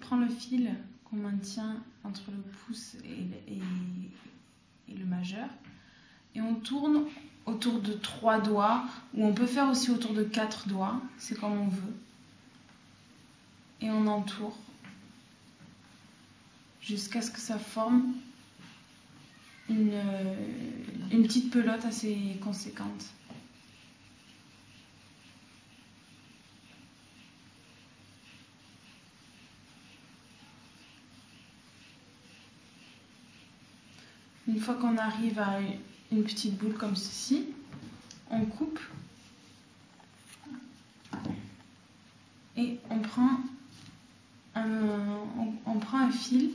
prend le fil qu'on maintient entre le pouce et le majeur et on tourne autour de 3 doigts, ou on peut faire aussi autour de 4 doigts, c'est comme on veut. Et on entoure jusqu'à ce que ça forme une petite pelote assez conséquente. Une fois qu'on arrive à une petite boule comme ceci, on coupe et on prend un fil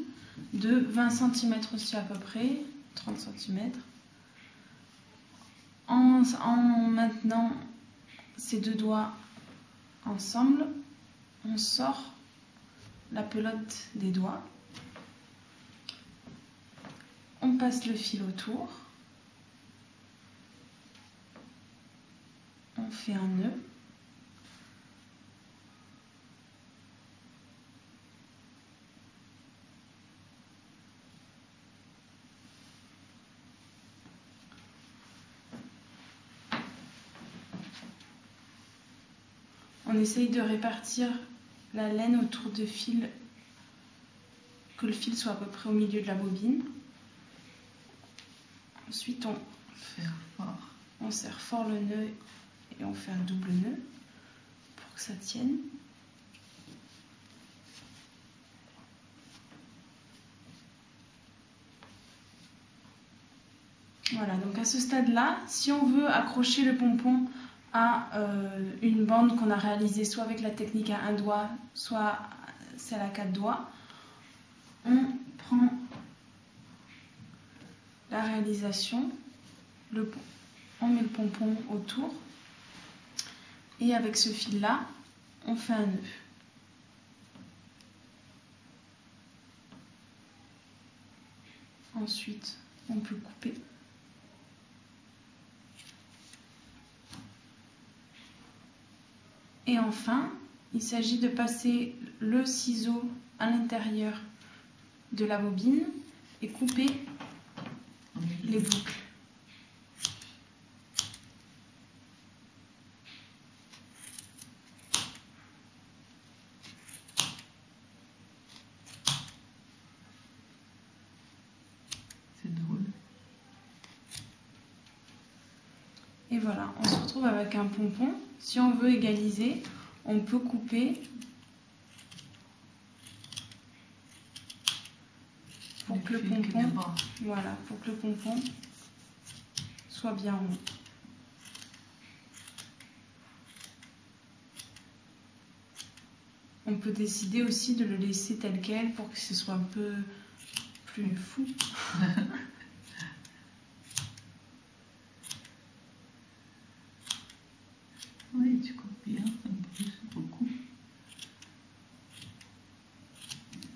de 20 cm aussi à peu près, 30 cm. En maintenant ces 2 doigts ensemble, on sort la pelote des doigts. On passe le fil autour, on fait un nœud, on essaye de répartir la laine autour de fil, que le fil soit à peu près au milieu de la bobine. Ensuite, on serre fort le nœud et on fait un double nœud pour que ça tienne. Voilà, donc à ce stade-là, si on veut accrocher le pompon à une bande qu'on a réalisée soit avec la technique à 1 doigt, soit celle à 4 doigts, on prend la réalisation, on met le pompon autour et avec ce fil là on fait un nœud. Ensuite on peut couper et enfin il s'agit de passer le ciseau à l'intérieur de la bobine et couper les boucles. C'est drôle. Et voilà, on se retrouve avec un pompon. Si on veut égaliser, on peut couper pour que le pompon, voilà, pour que le pompon soit bien rond. On peut décider aussi de le laisser tel quel pour que ce soit un peu plus fou. Oui, tu coupes bien, en plus, beaucoup.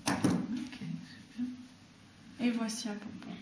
Ok, super. Et voici un pompon.